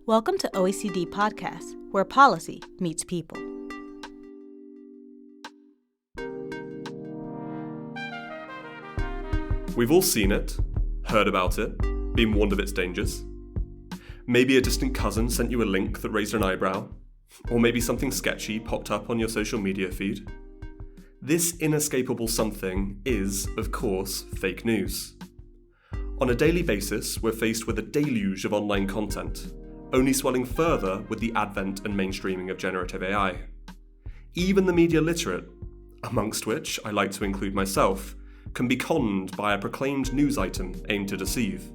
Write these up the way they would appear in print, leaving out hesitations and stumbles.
Welcome to OECD Podcast, where policy meets people. We've all seen it, heard about it, been warned of its dangers. Maybe a distant cousin sent you a link that raised an eyebrow, or maybe something sketchy popped up on your social media feed. This inescapable something is, of course, fake news. On a daily basis, we're faced with a deluge of online content, only swelling further with the advent and mainstreaming of generative AI. Even the media literate, amongst which I like to include myself, can be conned by a proclaimed news item aimed to deceive.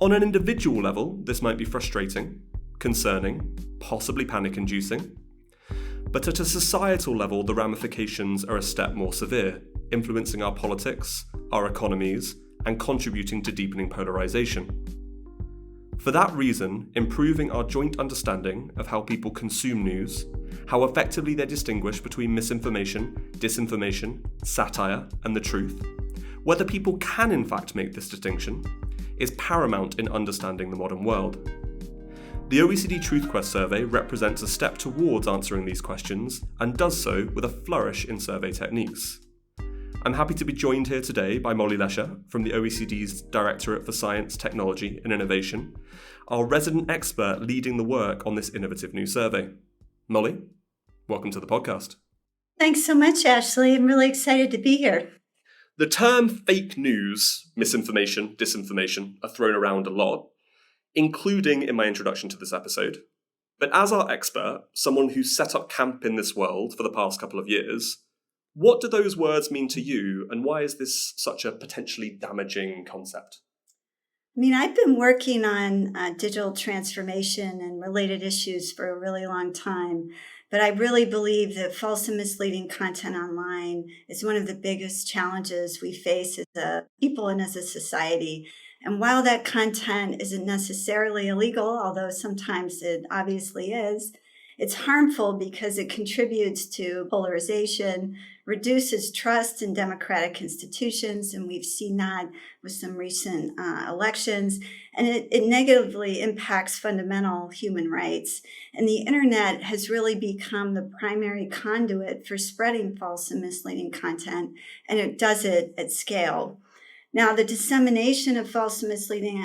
On an individual level, this might be frustrating, concerning, possibly panic-inducing. But at a societal level, the ramifications are a step more severe, influencing our politics, our economies, and contributing to deepening polarisation. For that reason, improving our joint understanding of how people consume news, how effectively they distinguish between misinformation, disinformation, satire, and the truth, whether people can in fact make this distinction, is paramount in understanding the modern world. The OECD Truth Quest Survey represents a step towards answering these questions and does so with a flourish in survey techniques. I'm happy to be joined here today by Molly Lesher from the OECD's Directorate for Science, Technology and Innovation, our resident expert leading the work on this innovative new survey. Molly, welcome to the podcast. Thanks so much, Ashley. I'm really excited to be here. The term fake news, misinformation, disinformation are thrown around a lot, including in my introduction to this episode. But as our expert, someone who's set up camp in this world for the past couple of years, what do those words mean to you, and why is this such a potentially damaging concept? I've been working on digital transformation and related issues for a really long time, but I really believe that false and misleading content online is one of the biggest challenges we face as a people and as a society. And while that content isn't necessarily illegal, although sometimes it obviously is, it's harmful because it contributes to polarization, reduces trust in democratic institutions, and we've seen that with some recent elections, and it negatively impacts fundamental human rights. And the internet has really become the primary conduit for spreading false and misleading content, and it does it at scale. Now, the dissemination of false and misleading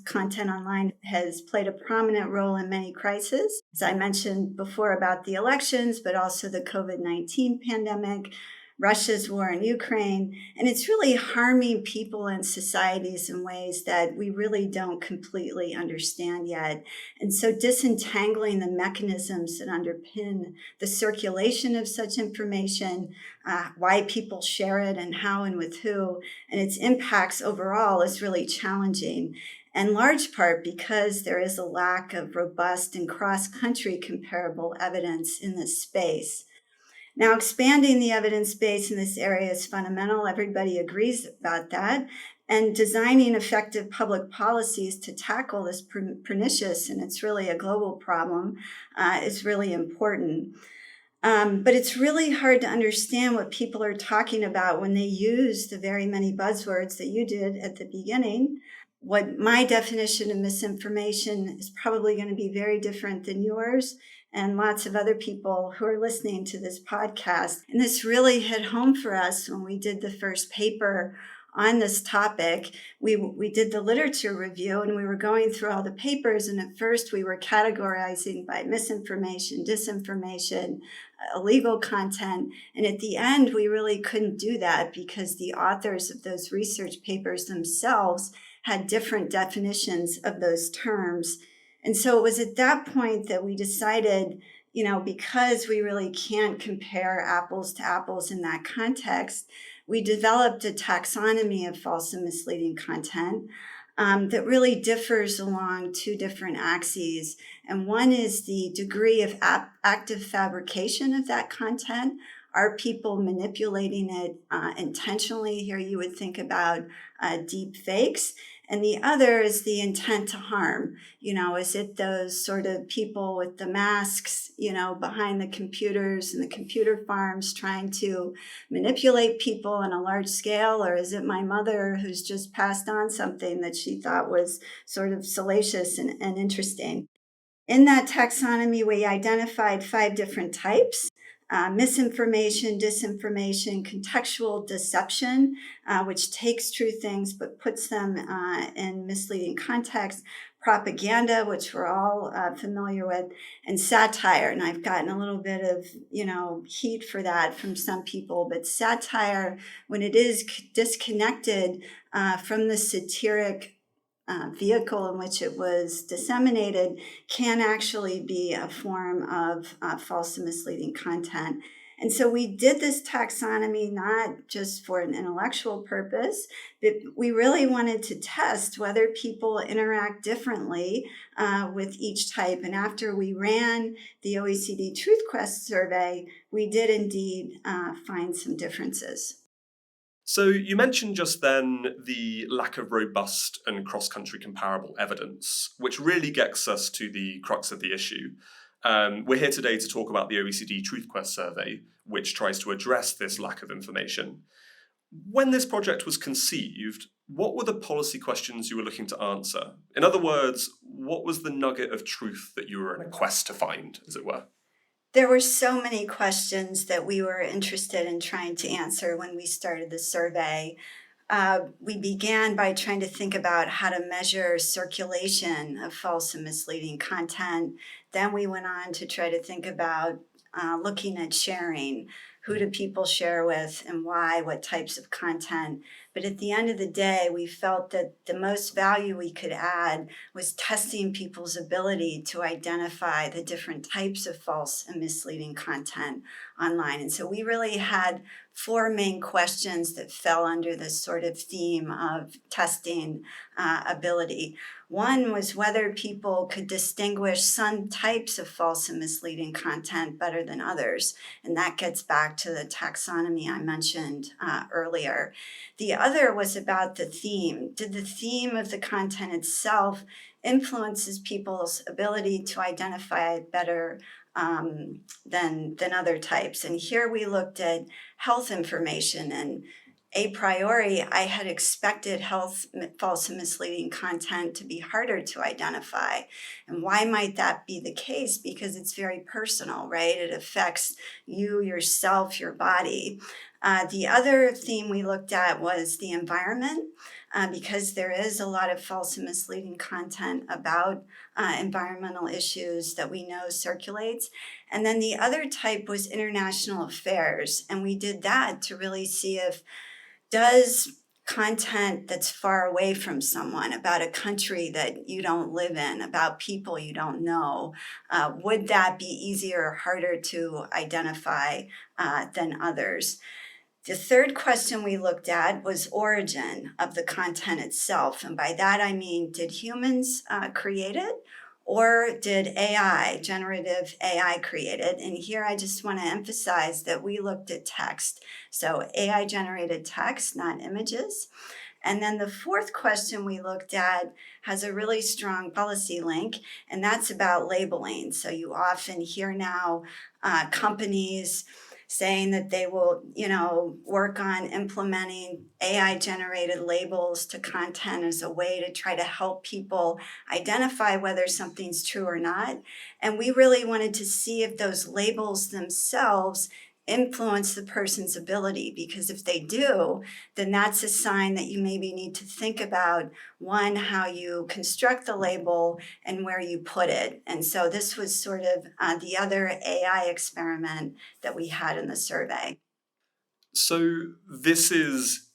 content online has played a prominent role in many crises, as I mentioned before about the elections, but also the COVID-19 pandemic, Russia's war in Ukraine, and it's really harming people and societies in ways that we really don't completely understand yet. And so disentangling the mechanisms that underpin the circulation of such information, why people share it and how and with who, and its impacts overall is really challenging. In large part because there is a lack of robust and cross-country comparable evidence in this space. Now, expanding the evidence base in this area is fundamental. Everybody agrees about that. And designing effective public policies to tackle this pernicious, and it's really a global problem, is really important. But it's really hard to understand what people are talking about when they use the very many buzzwords that you did at the beginning. What my definition of misinformation is probably going to be very different than yours and lots of other people who are listening to this podcast. And this really hit home for us when we did the first paper on this topic. We did the literature review and we were going through all the papers, and at first we were categorizing by misinformation, disinformation, illegal content, and at the end we really couldn't do that because the authors of those research papers themselves had different definitions of those terms. And so it was at that point that we decided, because we really can't compare apples to apples in that context, we developed a taxonomy of false and misleading content that really differs along two different axes. And one is the degree of active fabrication of that content. Are people manipulating it intentionally? Here you would think about deep fakes. And the other is the intent to harm. Is it those sort of people with the masks, behind the computers and the computer farms trying to manipulate people on a large scale? Or is it my mother who's just passed on something that she thought was sort of salacious and interesting? In that taxonomy, we identified 5 different types: misinformation, disinformation, contextual deception, which takes true things but puts them in misleading context, propaganda, which we're all familiar with, and satire. And I've gotten a little bit of, heat for that from some people, but satire, when it is disconnected from the satiric vehicle in which it was disseminated, can actually be a form of false and misleading content. And so we did this taxonomy not just for an intellectual purpose, but we really wanted to test whether people interact differently with each type. And after we ran the OECD Truth Quest Survey, we did indeed find some differences. So you mentioned just then the lack of robust and cross-country comparable evidence, which really gets us to the crux of the issue. We're here today to talk about the OECD Truth Quest Survey, which tries to address this lack of information. When this project was conceived, what were the policy questions you were looking to answer? In other words, what was the nugget of truth that you were in a quest to find, as it were? There were so many questions that we were interested in trying to answer when we started the survey. We began by trying to think about how to measure circulation of false and misleading content. Then we went on to try to think about looking at sharing. Who do people share with and why, what types of content? But at the end of the day, we felt that the most value we could add was testing people's ability to identify the different types of false and misleading content online. And so we really had 4 main questions that fell under this sort of theme of testing ability. One was whether people could distinguish some types of false and misleading content better than others. And that gets back to the taxonomy I mentioned earlier. The other was about the theme. Did the theme of the content itself influences people's ability to identify better than other types? And here we looked at health information, and a priori, I had expected false and misleading content to be harder to identify. And why might that be the case? Because it's very personal, right? It affects you, yourself, your body. The other theme we looked at was the environment, because there is a lot of false and misleading content about environmental issues that we know circulates. And then the other type was international affairs. And we did that to really see if does content that's far away from someone, about a country that you don't live in, about people you don't know, would that be easier or harder to identify than others? The third question we looked at was origin of the content itself. And by that, I mean, did humans create it? Or did AI, generative AI, create it? And here I just want to emphasize that we looked at text. So AI generated text, not images. And then the fourth question we looked at has a really strong policy link, and that's about labeling. So you often hear now companies saying that they will, work on implementing AI-generated labels to content as a way to try to help people identify whether something's true or not. And we really wanted to see if those labels themselves influence the person's ability, because if they do, then that's a sign that you maybe need to think about, one, how you construct the label and where you put it. And so this was sort of the other AI experiment that we had in the survey. So this is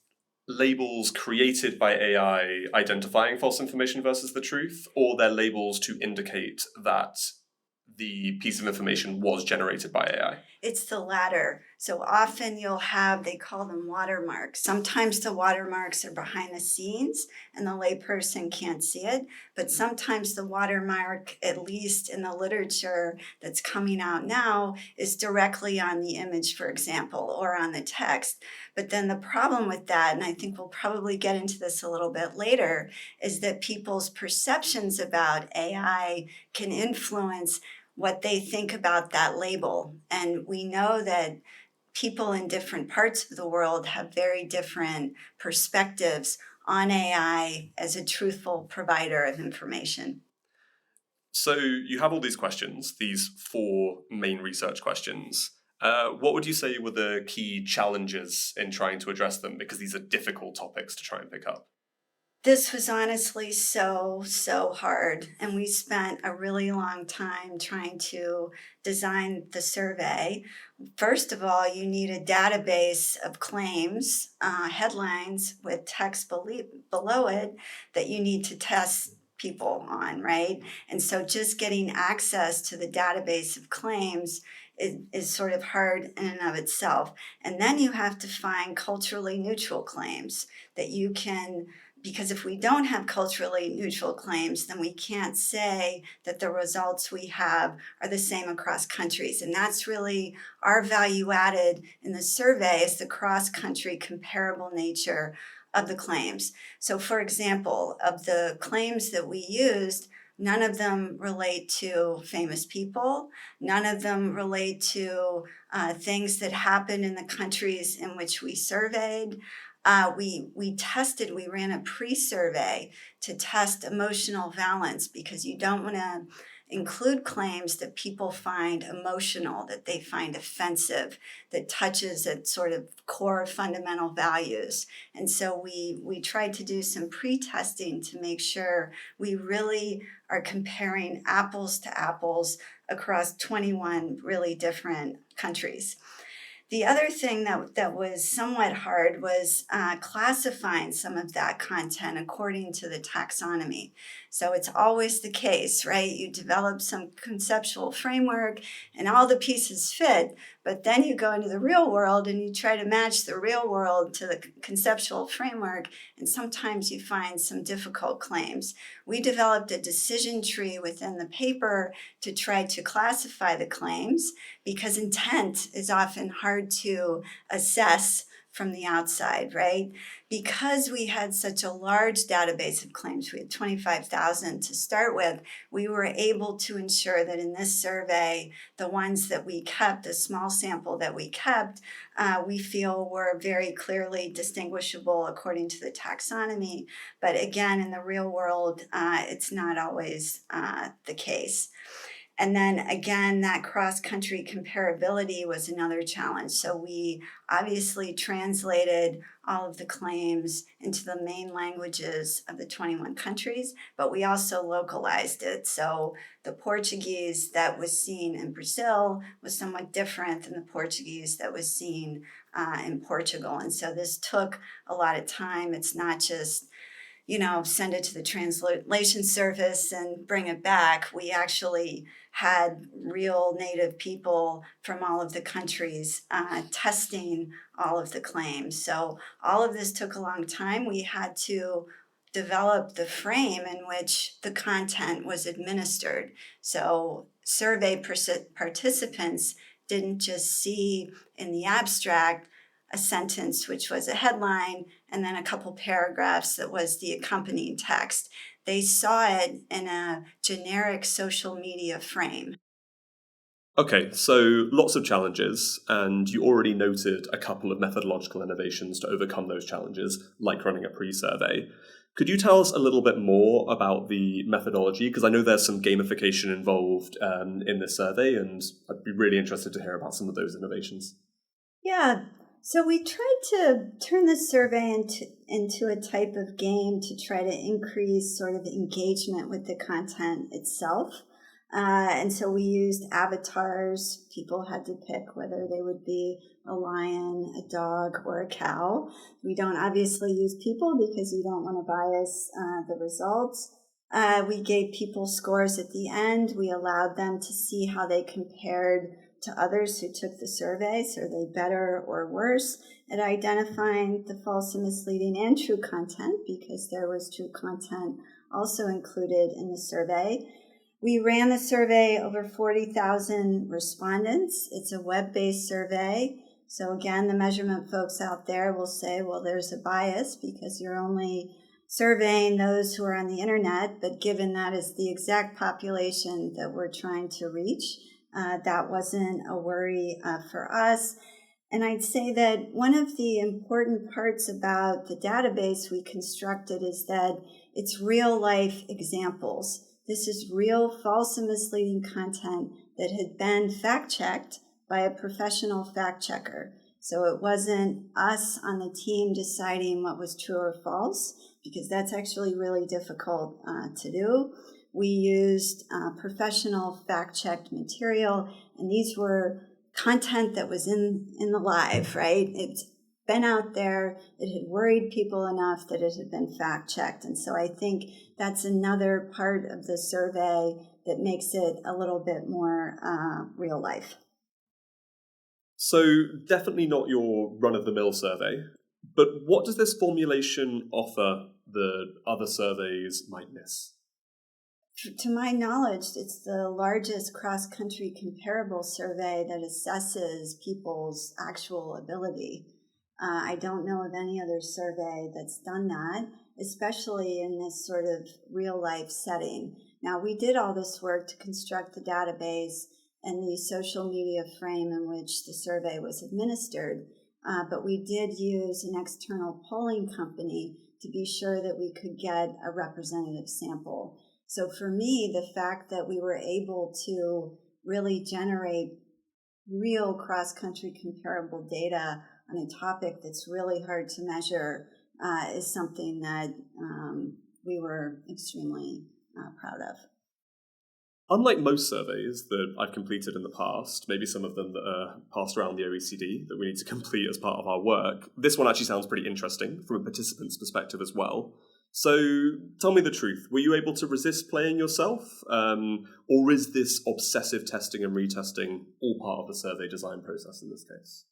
labels created by AI identifying false information versus the truth, or they're labels to indicate that the piece of information was generated by AI? It's the latter. So often you'll have, they call them watermarks. Sometimes the watermarks are behind the scenes and the layperson can't see it. But sometimes the watermark, at least in the literature that's coming out now, is directly on the image, for example, or on the text. But then the problem with that, and I think we'll probably get into this a little bit later, is that people's perceptions about AI can influence what they think about that label. And we know that people in different parts of the world have very different perspectives on AI as a truthful provider of information. So you have all these questions, these 4 main research questions. What would you say were the key challenges in trying to address them? Because these are difficult topics to try and pick up. This was honestly so hard. And we spent a really long time trying to design the survey. First of all, you need a database of claims, headlines with text below it that you need to test people on, right? And so just getting access to the database of claims is sort of hard in and of itself. And then you have to find culturally neutral claims that you can, because if we don't have culturally neutral claims, then we can't say that the results we have are the same across countries. And that's really our value added in the survey, is the cross-country comparable nature of the claims. So for example, of the claims that we used, none of them relate to famous people. None of them relate to things that happen in the countries in which we surveyed. We ran a pre-survey to test emotional valence, because you don't want to include claims that people find emotional, that they find offensive, that touches at sort of core fundamental values. And so we tried to do some pre-testing to make sure we really are comparing apples to apples across 21 really different countries. The other thing that was somewhat hard was classifying some of that content according to the taxonomy. So it's always the case, right? You develop some conceptual framework and all the pieces fit, but then you go into the real world and you try to match the real world to the conceptual framework, and sometimes you find some difficult claims. We developed a decision tree within the paper to try to classify the claims, because intent is often hard to assess from the outside, right? Because we had such a large database of claims, we had 25,000 to start with, we were able to ensure that in this survey, the ones that we kept, the small sample that we kept, we feel were very clearly distinguishable according to the taxonomy. But again, in the real world, it's not always the case. And then again, that cross-country comparability was another challenge. So we obviously translated all of the claims into the main languages of the 21 countries, but we also localized it. So the Portuguese that was seen in Brazil was somewhat different than the Portuguese that was seen in Portugal. And so this took a lot of time. It's not just send it to the translation service and bring it back. We actually had real native people from all of the countries testing all of the claims. So all of this took a long time. We had to develop the frame in which the content was administered. So survey participants didn't just see in the abstract a sentence, which was a headline, and then a couple paragraphs that was the accompanying text. They saw it in a generic social media frame. Okay, so lots of challenges, and you already noted a couple of methodological innovations to overcome those challenges, like running a pre-survey. Could you tell us a little bit more about the methodology? Because I know there's some gamification involved in this survey, and I'd be really interested to hear about some of those innovations. Yeah. So we tried to turn the survey into a type of game to try to increase sort of engagement with the content itself. And so we used avatars. People had to pick whether they would be a lion, a dog, or a cow. We don't obviously use people because you don't want to bias the results. We gave people scores at the end. We allowed them to see how they compared to others who took the survey. So are they better or worse at identifying the false and misleading and true content, because there was true content also included in the survey. We ran the survey over 40,000 respondents. It's a web-based survey. So again, the measurement folks out there will say, well, there's a bias because you're only surveying those who are on the internet, but given that is the exact population that we're trying to reach, that wasn't a worry for us. And I'd say that one of the important parts about the database we constructed is that it's real life examples. This is real false and misleading content that had been fact-checked by a professional fact-checker. So it wasn't us on the team deciding what was true or false, because that's actually really difficult to do. We used professional fact-checked material, and these were content that was in the live, right? It's been out there. It had worried people enough that it had been fact-checked. And so I think that's another part of the survey that makes it a little bit more real life. So definitely not your run-of-the-mill survey, but what does this formulation offer that other surveys might miss? To my knowledge, it's the largest cross-country comparable survey that assesses people's actual ability. I don't know of any other survey that's done that, especially in this sort of real-life setting. Now, we did all this work to construct the database and the social media frame in which the survey was administered, but we did use an external polling company to be sure that we could get a representative sample. So for me, the fact that we were able to really generate real cross-country comparable data on a topic that's really hard to measure is something that we were extremely proud of. Unlike most surveys that I've completed in the past, maybe some of them that are passed around the OECD that we need to complete as part of our work, this one actually sounds pretty interesting from a participant's perspective as well. So tell me the truth. Were you able to resist playing yourself? Or is this obsessive testing and retesting all part of the survey design process in this case?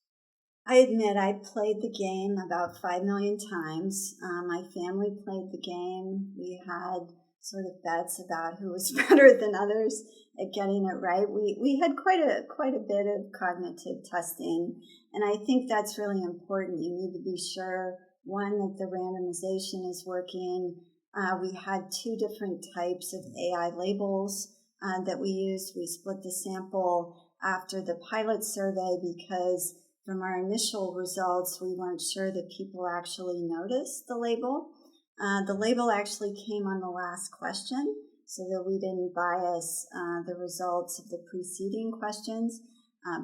I admit I played the game about 5 million times. My family played the game. We had sort of bets about who was better than others at getting it right. We had quite a bit of cognitive testing, and I think that's really important. You need to be sure, one, that the randomization is working. We had 2 different types of AI labels that we used. We split the sample after the pilot survey because from our initial results, we weren't sure that people actually noticed the label. The label actually came on the last question so that we didn't bias the results of the preceding questions.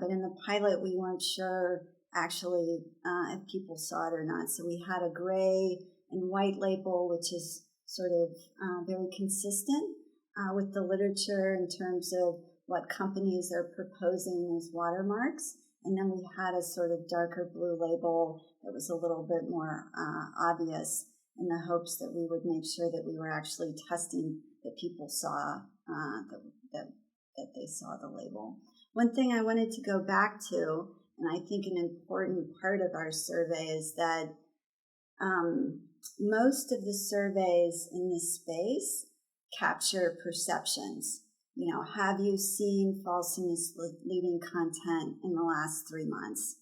But in the pilot, we weren't sure actually if people saw it or not. So we had a gray and white label, which is sort of very consistent with the literature in terms of what companies are proposing as watermarks. And then we had a sort of darker blue label that was a little bit more obvious in the hopes that we would make sure that we were actually testing that people saw that they saw the label. One thing I wanted to go back to, and I think an important part of our survey, is that most of the surveys in this space capture perceptions. You know, have you seen false and misleading content in the last 3 months?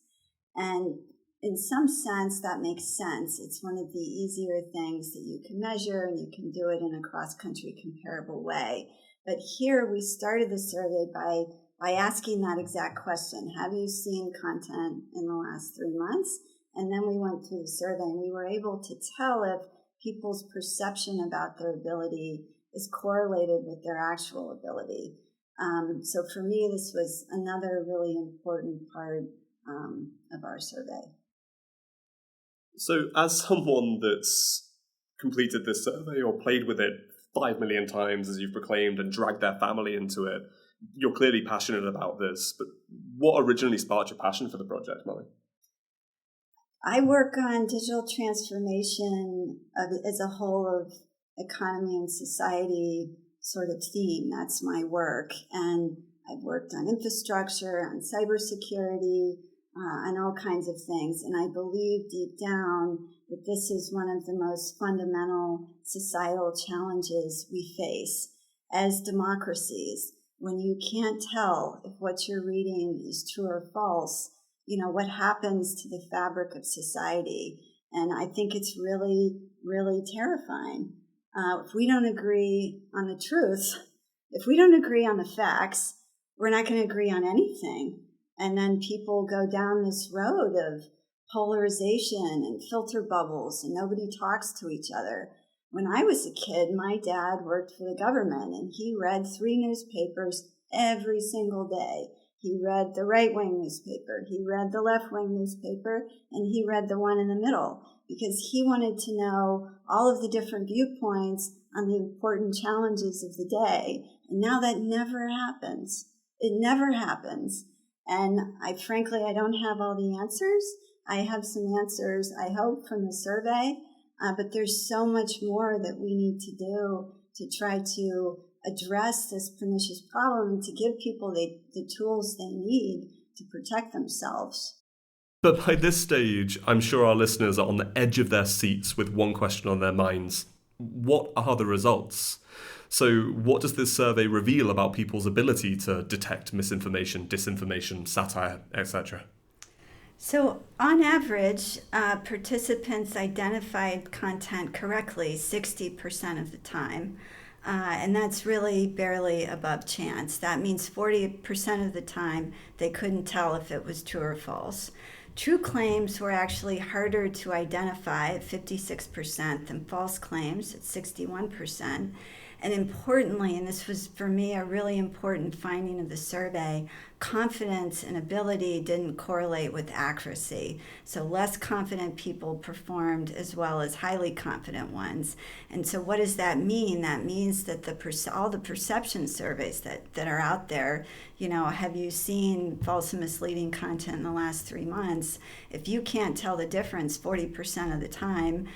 And in some sense, that makes sense. It's one of the easier things that you can measure, and you can do it in a cross-country comparable way. But here we started the survey by asking that exact question. Have you seen content in the last 3 months? And then we went through the survey, and we were able to tell if people's perception about their ability is correlated with their actual ability. So for me, this was another really important part of our survey. So as someone that's completed this survey or played with it 5 million times, as you've proclaimed, and dragged their family into it, you're clearly passionate about this. But what originally sparked your passion for the project, Molly? I work on digital transformation as a whole of economy and society sort of theme. That's my work. And I've worked on infrastructure, on cybersecurity, on all kinds of things. And I believe deep down that this is one of the most fundamental societal challenges we face as democracies. When you can't tell if what you're reading is true or false, what happens to the fabric of society. And I think it's really, really terrifying. If we don't agree on the truth, if we don't agree on the facts, we're not going to agree on anything. And then people go down this road of polarization and filter bubbles, and nobody talks to each other. When I was a kid, my dad worked for the government, and he read 3 newspapers every single day. He read the right-wing newspaper, he read the left-wing newspaper, and he read the one in the middle, because he wanted to know all of the different viewpoints on the important challenges of the day. And now that never happens. It never happens. And I don't have all the answers. I have some answers, I hope, from the survey, but there's so much more that we need to do to try to address this pernicious problem and to give people the tools they need to protect themselves. But by this stage, I'm sure our listeners are on the edge of their seats with one question on their minds. What are the results? So what does this survey reveal about people's ability to detect misinformation, disinformation, satire, etc.? So on average, participants identified content correctly 60% of the time. And that's really barely above chance. That means 40% of the time they couldn't tell if it was true or false. True claims were actually harder to identify at 56% than false claims at 61%. And importantly, and this was for me a really important finding of the survey, confidence and ability didn't correlate with accuracy. So less confident people performed as well as highly confident ones. And so what does that mean? That means that all the perception surveys that are out there, have you seen false and misleading content in the last 3 months? If you can't tell the difference 40% of the time,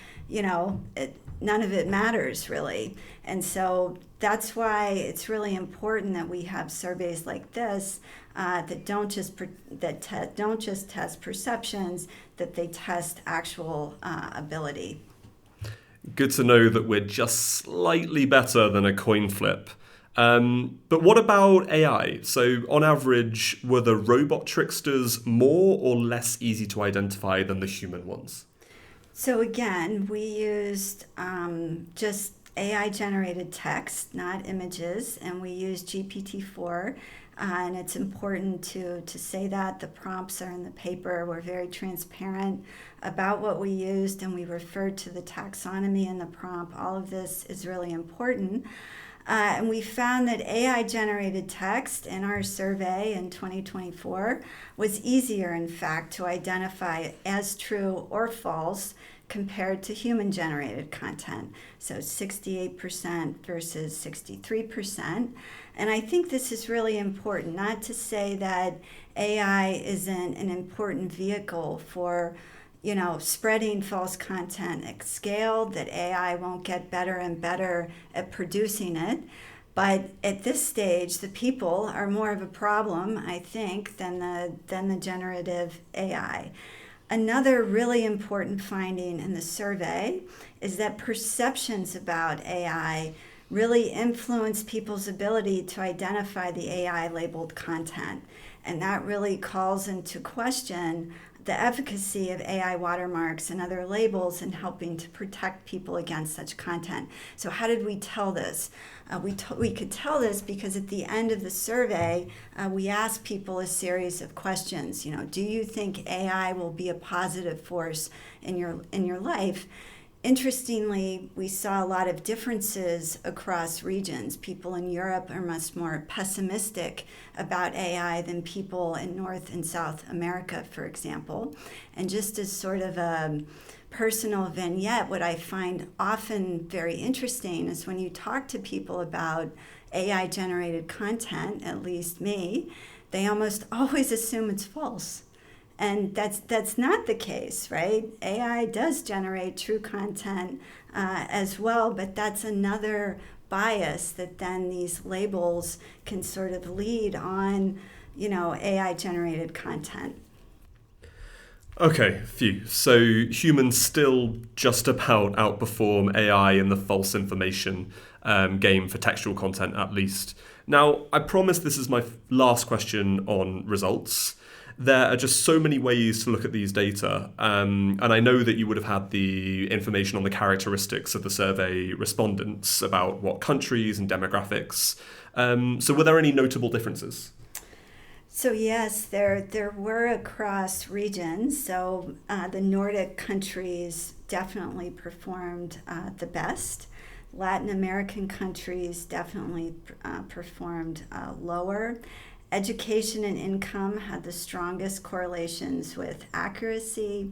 none of it matters really. And so that's why it's really important that we have surveys like this that don't just test perceptions, that they test actual ability. Good to know that we're just slightly better than a coin flip. But what about AI? So on average, were the robot tricksters more or less easy to identify than the human ones? So again, we used just AI-generated text, not images, and we used GPT-4. And it's important to say that the prompts are in the paper. We're very transparent about what we used, and we referred to the taxonomy in the prompt. All of this is really important. And we found that AI-generated text in our survey in 2024 was easier, in fact, to identify as true or false compared to human-generated content. So 68% versus 63%. And I think this is really important, not to say that AI isn't an important vehicle for spreading false content at scale, that AI won't get better and better at producing it. But at this stage, the people are more of a problem, I think, than the generative AI. Another really important finding in the survey is that perceptions about AI really influence people's ability to identify the AI-labeled content. And that really calls into question the efficacy of AI watermarks and other labels in helping to protect people against such content. So how did we tell this? We could tell this because at the end of the survey, we asked people a series of questions. Do you think AI will be a positive force in your life? Interestingly, we saw a lot of differences across regions. People in Europe are much more pessimistic about AI than people in North and South America, for example. And just as sort of a personal vignette, what I find often very interesting is when you talk to people about AI-generated content, at least me, they almost always assume it's false. And that's not the case, right? AI does generate true content as well, but that's another bias that then these labels can sort of lead on, AI generated content. Okay, phew. So humans still just about outperform AI in the false information game for textual content, at least. Now, I promise this is my last question on results. There are just so many ways to look at these data, and I know that you would have had the information on the characteristics of the survey respondents about what countries and demographics. So were there any notable differences? So yes, there were across regions. So the Nordic countries definitely performed the best. Latin American countries definitely performed lower. Education and income had the strongest correlations with accuracy.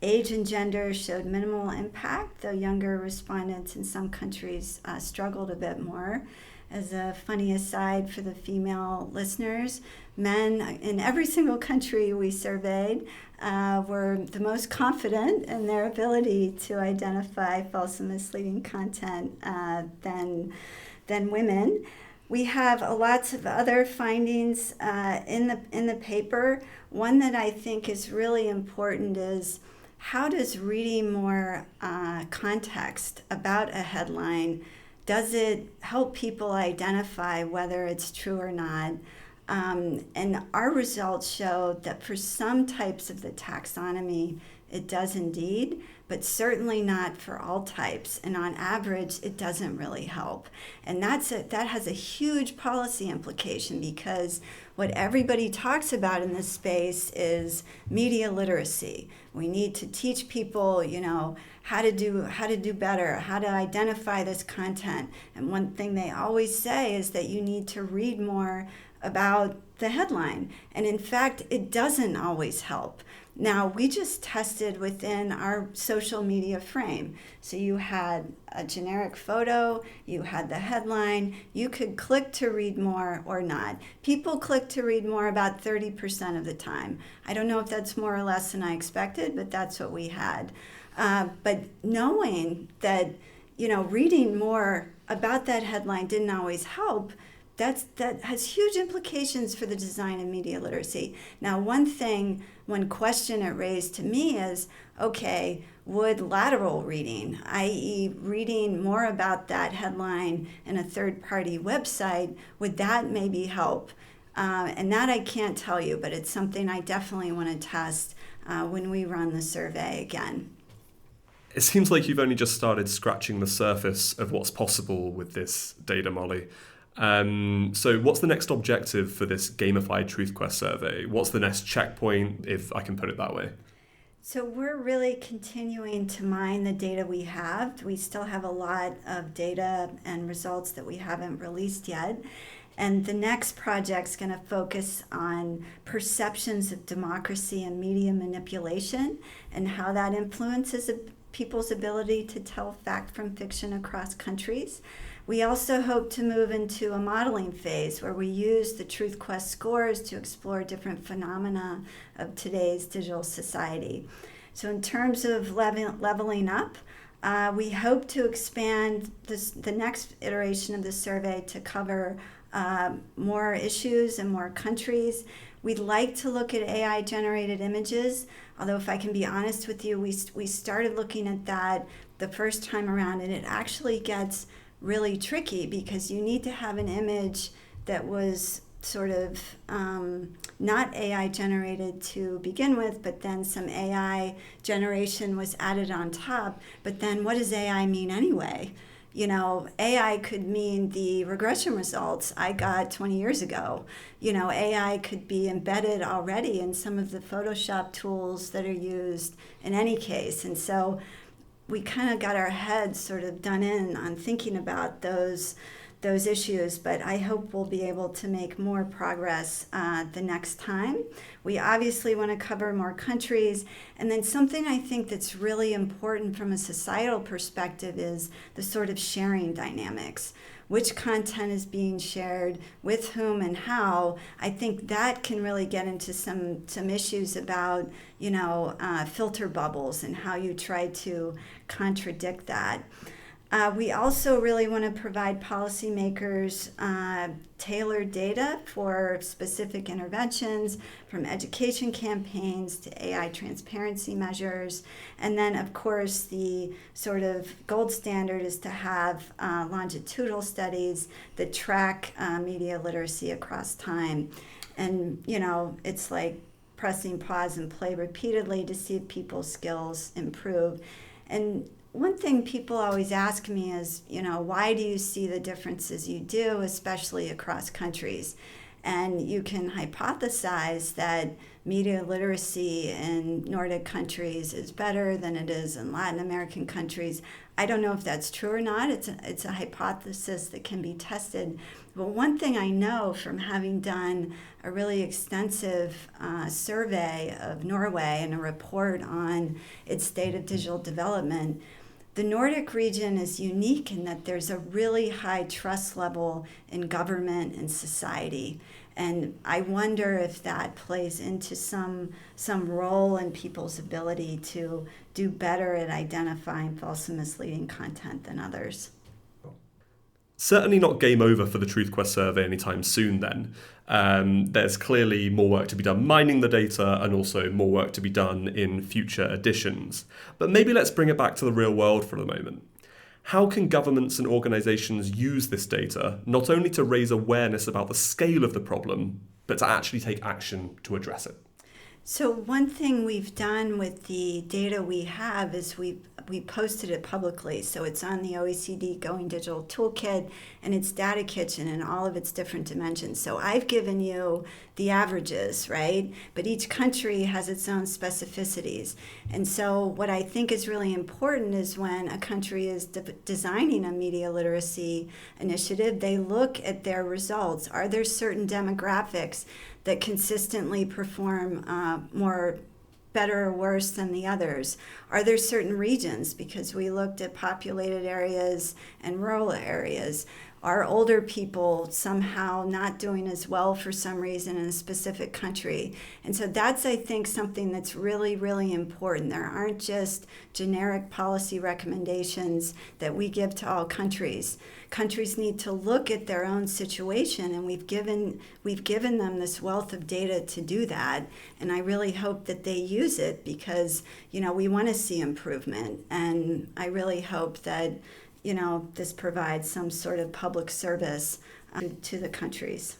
Age and gender showed minimal impact, though younger respondents in some countries struggled a bit more. As a funny aside for the female listeners, men in every single country we surveyed were the most confident in their ability to identify false and misleading content than women. We have lots of other findings in the paper. One that I think is really important is, how does reading more context about a headline, does it help people identify whether it's true or not? And our results show that for some types of the taxonomy, it does indeed, but certainly not for all types. And on average, it doesn't really help. And that has a huge policy implication, because what everybody talks about in this space is media literacy. We need to teach people, how to do better, how to identify this content. And one thing they always say is that you need to read more about the headline. And in fact, it doesn't always help. Now, we just tested within our social media frame. So you had a generic photo, you had the headline, you could click to read more or not. People click to read more about 30% of the time. I don't know if that's more or less than I expected, but that's what we had. But knowing that, reading more about that headline didn't always help, that has huge implications for the design of media literacy. Now, one question it raised to me is, okay, would lateral reading, i.e. reading more about that headline in a third-party website, would that maybe help? And that I can't tell you, but it's something I definitely want to test when we run the survey again. It seems like you've only just started scratching the surface of what's possible with this data, Molly. So what's the next objective for this gamified Truth Quest survey? What's the next checkpoint, if I can put it that way? So we're really continuing to mine the data we have. We still have a lot of data and results that we haven't released yet. And the next project's going to focus on perceptions of democracy and media manipulation and how that influences people's ability to tell fact from fiction across countries. We also hope to move into a modeling phase where we use the Truth Quest scores to explore different phenomena of today's digital society. So in terms of leveling up, we hope to expand the next iteration of the survey to cover more issues and more countries. We'd like to look at AI-generated images, although if I can be honest with you, we started looking at that the first time around, and it actually gets really tricky because you need to have an image that was sort of not AI generated to begin with, but then some AI generation was added on top. But then what does AI mean anyway? AI could mean the regression results I got 20 years ago. AI could be embedded already in some of the Photoshop tools that are used in any case. And so we kind of got our heads sort of done in on thinking about those issues, but I hope we'll be able to make more progress the next time. We obviously want to cover more countries, and then something I think that's really important from a societal perspective is the sort of sharing dynamics. Which content is being shared, with whom and how. I think that can really get into some issues about, filter bubbles and how you try to contradict that. We also really want to provide policymakers tailored data for specific interventions, from education campaigns to AI transparency measures. And then, of course, the sort of gold standard is to have longitudinal studies that track media literacy across time. And, it's like pressing pause and play repeatedly to see if people's skills improve. And one thing people always ask me is, why do you see the differences you do, especially across countries? And you can hypothesize that media literacy in Nordic countries is better than it is in Latin American countries. I don't know if that's true or not. It's a hypothesis that can be tested. But one thing I know from having done a really extensive survey of Norway and a report on its state of digital development, the Nordic region is unique in that there's a really high trust level in government and society. And I wonder if that plays into some role in people's ability to do better at identifying false and misleading content than others. Certainly not game over for the Truth Quest survey anytime soon then. There's clearly more work to be done mining the data and also more work to be done in future editions. But maybe let's bring it back to the real world for the moment. How can governments and organisations use this data not only to raise awareness about the scale of the problem, but to actually take action to address it? So one thing we've done with the data we have is we posted it publicly. So it's on the OECD Going Digital Toolkit, and it's Data Kitchen in all of its different dimensions. So I've given you the averages, right? But each country has its own specificities. And so what I think is really important is when a country is designing a media literacy initiative, they look at their results. Are there certain demographics that consistently perform better or worse than the others? Are there certain regions? Because we looked at populated areas and rural areas. Are older people somehow not doing as well for some reason in a specific country? And so that's, I think, something that's really, really important. There aren't just generic policy recommendations that we give to all countries. Countries need to look at their own situation, and we've given them this wealth of data to do that. And I really hope that they use it because, we want to see improvement. And I really hope that this provides some sort of public service to the countries.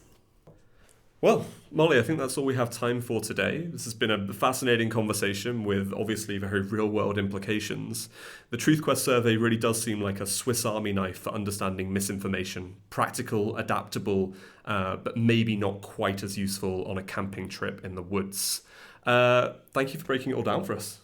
Well, Molly, I think that's all we have time for today. This has been a fascinating conversation with obviously very real-world implications. The Truth Quest survey really does seem like a Swiss Army knife for understanding misinformation. Practical, adaptable, but maybe not quite as useful on a camping trip in the woods. Thank you for breaking it all down for us.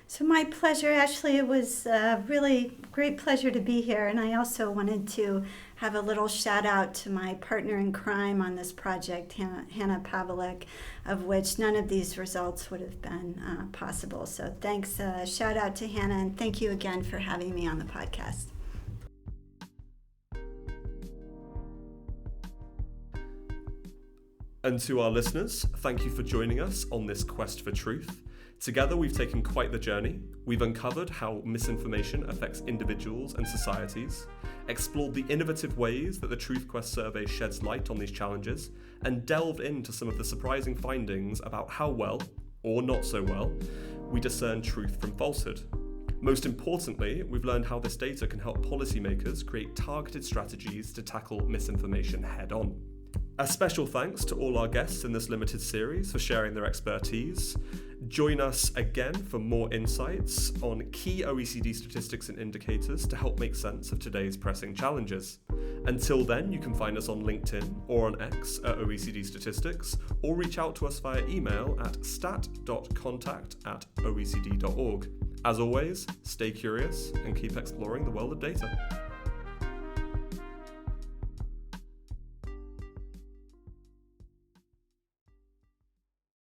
So my pleasure, Ashley. It was a really great pleasure to be here. And I also wanted to have a little shout out to my partner in crime on this project, Hannah Pavlik, of which none of these results would have been possible. So thanks, shout out to Hannah, and thank you again for having me on the podcast. And to our listeners, thank you for joining us on this quest for truth. Together, we've taken quite the journey. We've uncovered how misinformation affects individuals and societies, explored the innovative ways that the Truth Quest survey sheds light on these challenges, and delved into some of the surprising findings about how well, or not so well, we discern truth from falsehood. Most importantly, we've learned how this data can help policymakers create targeted strategies to tackle misinformation head-on. A special thanks to all our guests in this limited series for sharing their expertise. Join us again for more insights on key OECD statistics and indicators to help make sense of today's pressing challenges. Until then, you can find us on LinkedIn or on X at OECD Statistics, or reach out to us via email at stat.contact@oecd.org. As always, stay curious and keep exploring the world of data.